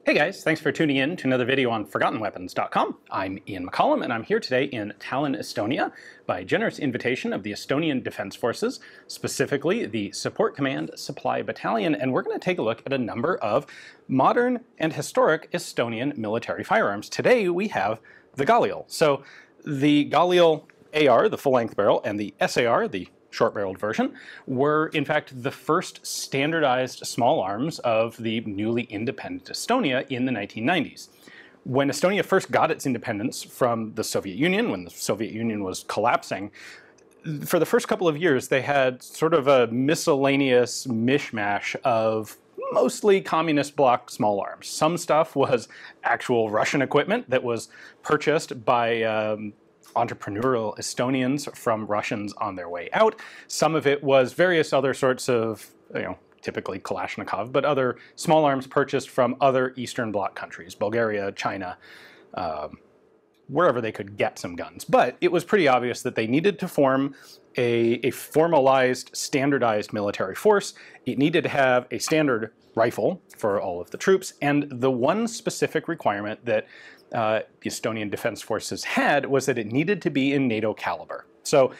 Hey guys, thanks for tuning in to another video on ForgottenWeapons.com. I'm Ian McCollum, and I'm here today in Tallinn, Estonia, by generous invitation of the Estonian Defense Forces, specifically the Support Command Supply Battalion, and we're going to take a look at a number of modern and historic Estonian military firearms. Today we have the Galil. So the Galil AR, the full-length barrel, and the SAR, the short-barreled version, were in fact the first standardized small arms of the newly independent Estonia in the 1990s. When Estonia first got its independence from the Soviet Union, when the Soviet Union was collapsing, for the first couple of years they had sort of a miscellaneous mishmash of mostly communist bloc small arms. Some stuff was actual Russian equipment that was purchased by entrepreneurial Estonians from Russians on their way out. Some of it was various other sorts of, typically Kalashnikov, but other small arms purchased from other Eastern Bloc countries, Bulgaria, China, wherever they could get some guns. But it was pretty obvious that they needed to form a formalized, standardized military force. It needed to have a standard rifle for all of the troops, and the one specific requirement that the Estonian Defense Forces had was that it needed to be in NATO caliber. So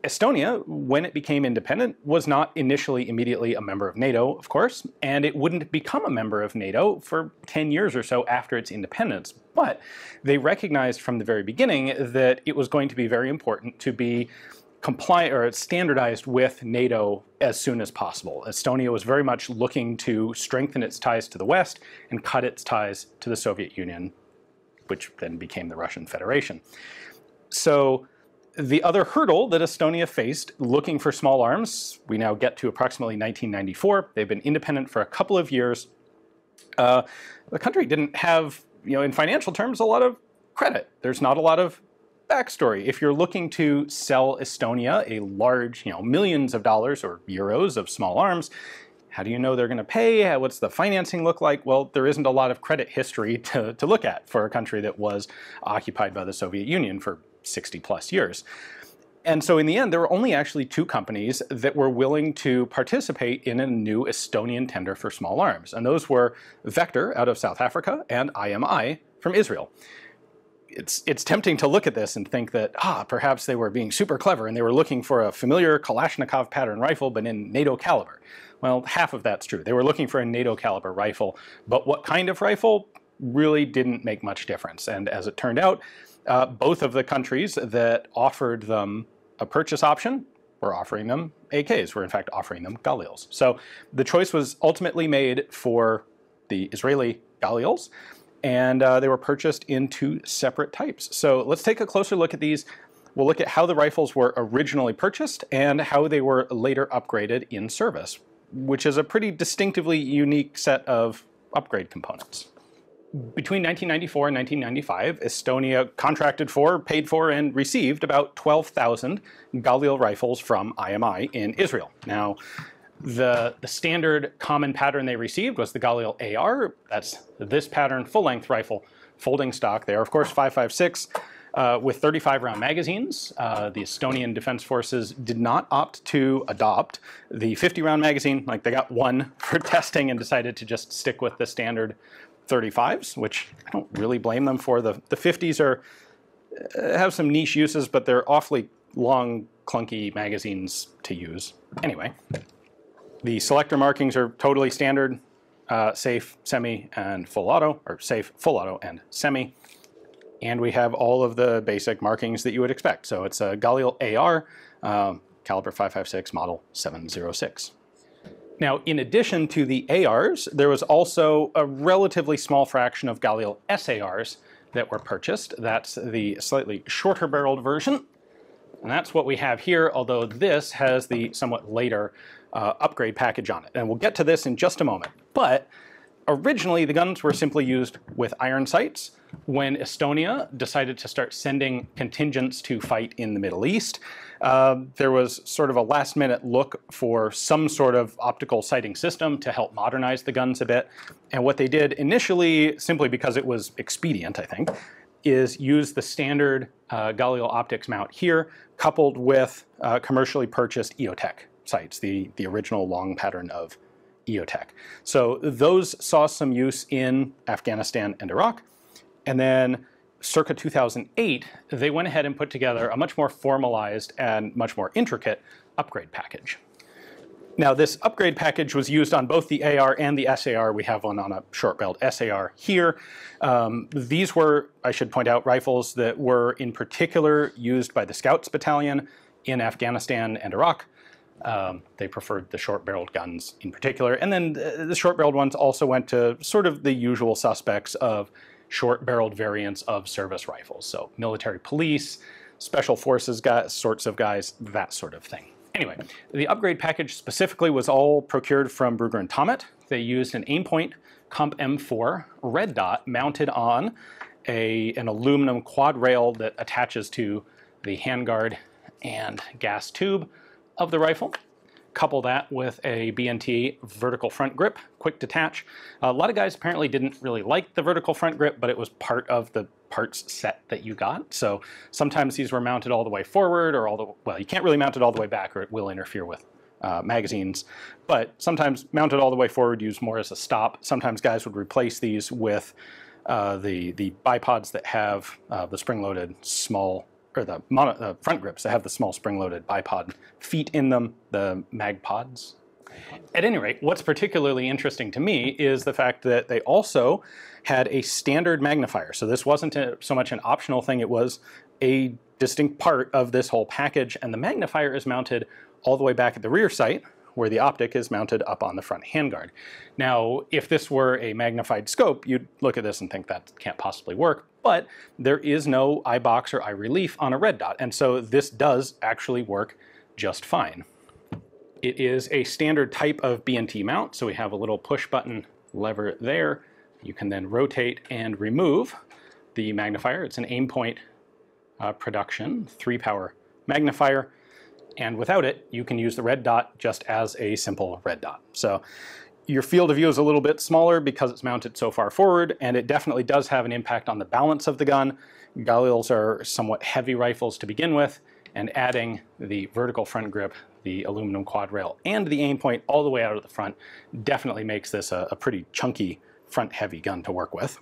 Estonia, when it became independent, was not initially immediately a member of NATO, of course, and it wouldn't become a member of NATO for 10 years or so after its independence. But they recognized from the very beginning that it was going to be very important to be compliant or standardized with NATO as soon as possible. Estonia was very much looking to strengthen its ties to the West and cut its ties to the Soviet Union, which then became the Russian Federation. So the other hurdle that Estonia faced looking for small arms, we now get to approximately 1994. They've been independent for a couple of years. The country didn't have, in financial terms, a lot of credit. There's not a lot of backstory. If you're looking to sell Estonia a large, millions of dollars or euros of small arms, how do you know they're going to pay? What's the financing look like? Well, there isn't a lot of credit history to look at for a country that was occupied by the Soviet Union for 60 plus years. And so in the end, there were only actually two companies that were willing to participate in a new Estonian tender for small arms. And those were Vektor out of South Africa and IMI from Israel. It's tempting to look at this and think that, perhaps they were being super clever and they were looking for a familiar Kalashnikov pattern rifle, but in NATO caliber. Well, half of that's true. They were looking for a NATO caliber rifle, but what kind of rifle really didn't make much difference. And as it turned out, both of the countries that offered them a purchase option were offering them AKs, were in fact offering them Galils. So the choice was ultimately made for the Israeli Galils, and they were purchased in two separate types. So let's take a closer look at these. We'll look at how the rifles were originally purchased and how they were later upgraded in service, which is a pretty distinctively unique set of upgrade components. Between 1994 and 1995, Estonia contracted for, paid for, and received about 12,000 Galil rifles from IMI in Israel. Now, the standard common pattern they received was the Galil AR. That's this pattern, full-length rifle, folding stock there. Of course, 5.56 with 35-round magazines. The Estonian Defense Forces did not opt to adopt the 50-round magazine. Like, they got one for testing and decided to just stick with the standard 35s, which I don't really blame them for. The 50s have some niche uses, but they're awfully long, clunky magazines to use. Anyway, the selector markings are totally standard, safe, semi, and full auto, or safe, full auto, and semi. And we have all of the basic markings that you would expect. So it's a Galil AR, caliber 5.56, model 706. Now, in addition to the ARs, there was also a relatively small fraction of Galil SARs that were purchased. That's the slightly shorter barreled version. And that's what we have here, although this has the somewhat later upgrade package on it. And we'll get to this in just a moment. But originally, the guns were simply used with iron sights. When Estonia decided to start sending contingents to fight in the Middle East, there was sort of a last-minute look for some sort of optical sighting system to help modernize the guns a bit. And what they did initially, simply because it was expedient, I think, is use the standard Galil optics mount here, coupled with commercially purchased EOTech sights, the original long pattern of EOTech. So those saw some use in Afghanistan and Iraq. And then circa 2008, they went ahead and put together a much more formalized and much more intricate upgrade package. Now, this upgrade package was used on both the AR and the SAR. We have one on a short-barreled SAR here. These were, I should point out, rifles that were in particular used by the Scouts Battalion in Afghanistan and Iraq. They preferred the short-barreled guns in particular. And then the short-barreled ones also went to sort of the usual suspects of short-barreled variants of service rifles. So military police, special forces guys, sorts of guys, that sort of thing. Anyway, the upgrade package specifically was all procured from Brugger and Tomet. They used an Aimpoint Comp M4 red dot mounted on an aluminum quad rail that attaches to the handguard and gas tube of the rifle. Couple that with a B&T vertical front grip, quick detach. A lot of guys apparently didn't really like the vertical front grip, but it was part of the parts set that you got. So sometimes these were mounted all the way forward, or well, you can't really mount it all the way back or it will interfere with magazines. But sometimes mounted all the way forward, used more as a stop. Sometimes guys would replace these with the bipods that have the spring-loaded small, or the front grips that have the small spring-loaded bipod feet in them, the mag pods. At any rate, what's particularly interesting to me is the fact that they also had a standard magnifier. So this wasn't so much an optional thing, it was a distinct part of this whole package, and the magnifier is mounted all the way back at the rear sight, where the optic is mounted up on the front handguard. Now, if this were a magnified scope, you'd look at this and think that can't possibly work, but there is no eye box or eye relief on a red dot, and so this does actually work just fine. It is a standard type of B&T mount, so we have a little push button lever there. You can then rotate and remove the magnifier. It's an Aimpoint production 3-power magnifier, and without it, you can use the red dot just as a simple red dot. So your field of view is a little bit smaller because it's mounted so far forward, and it definitely does have an impact on the balance of the gun. Galils are somewhat heavy rifles to begin with, and adding the vertical front grip, the aluminum quad rail, and the Aimpoint all the way out of the front definitely makes this a pretty chunky front-heavy gun to work with.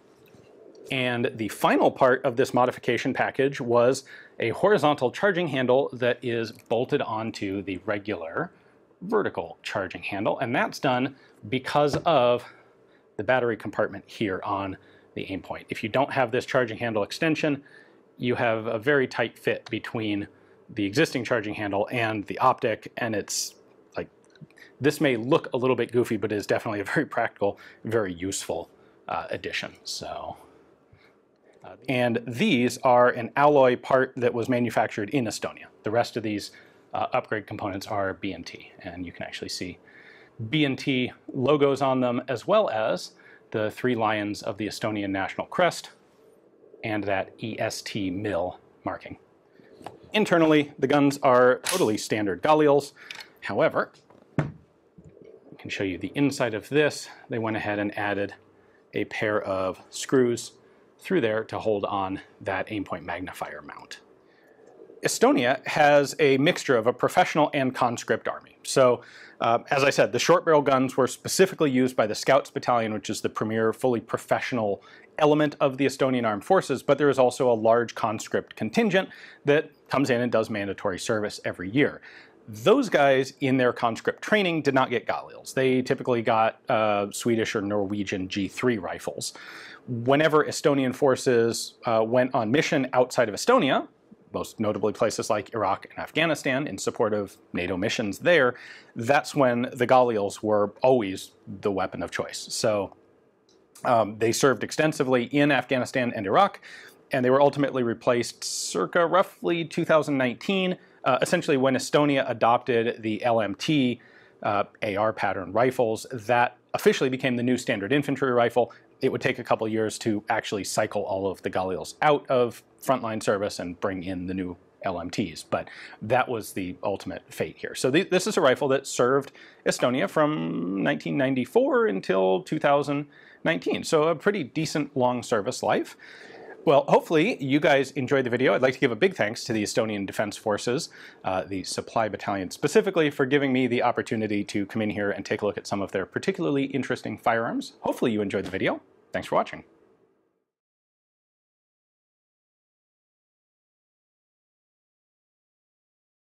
And the final part of this modification package was a horizontal charging handle that is bolted onto the regular vertical charging handle, and that's done because of the battery compartment here on the Aimpoint. If you don't have this charging handle extension, you have a very tight fit between the existing charging handle and the optic, and it's like, this may look a little bit goofy, but it is definitely a very practical, very useful addition. So, and these are an alloy part that was manufactured in Estonia. The rest of these upgrade components are B&T, and you can actually see B&T logos on them, as well as the 3 lions of the Estonian national crest and that EST mill marking. Internally, the guns are totally standard Galils. However, I can show you the inside of this. They went ahead and added a pair of screws through there to hold on that Aimpoint magnifier mount. Estonia has a mixture of a professional and conscript army. So, as I said, the short barrel guns were specifically used by the Scouts Battalion, which is the premier fully professional element of the Estonian Armed Forces, but there is also a large conscript contingent that comes in and does mandatory service every year. Those guys in their conscript training did not get Galils. They typically got Swedish or Norwegian G3 rifles. Whenever Estonian forces went on mission outside of Estonia, most notably places like Iraq and Afghanistan in support of NATO missions there, that's when the Galils were always the weapon of choice. So they served extensively in Afghanistan and Iraq, and they were ultimately replaced circa roughly 2019, essentially when Estonia adopted the LMT AR pattern rifles. That officially became the new standard infantry rifle. It would take a couple years to actually cycle all of the Galils out of frontline service and bring in the new LMTs, but that was the ultimate fate here. So this is a rifle that served Estonia from 1994 until 2019, so a pretty decent long service life. Well, hopefully you guys enjoyed the video. I'd like to give a big thanks to the Estonian Defense Forces, the Supply Battalion specifically, for giving me the opportunity to come in here and take a look at some of their particularly interesting firearms. Hopefully you enjoyed the video. Thanks for watching.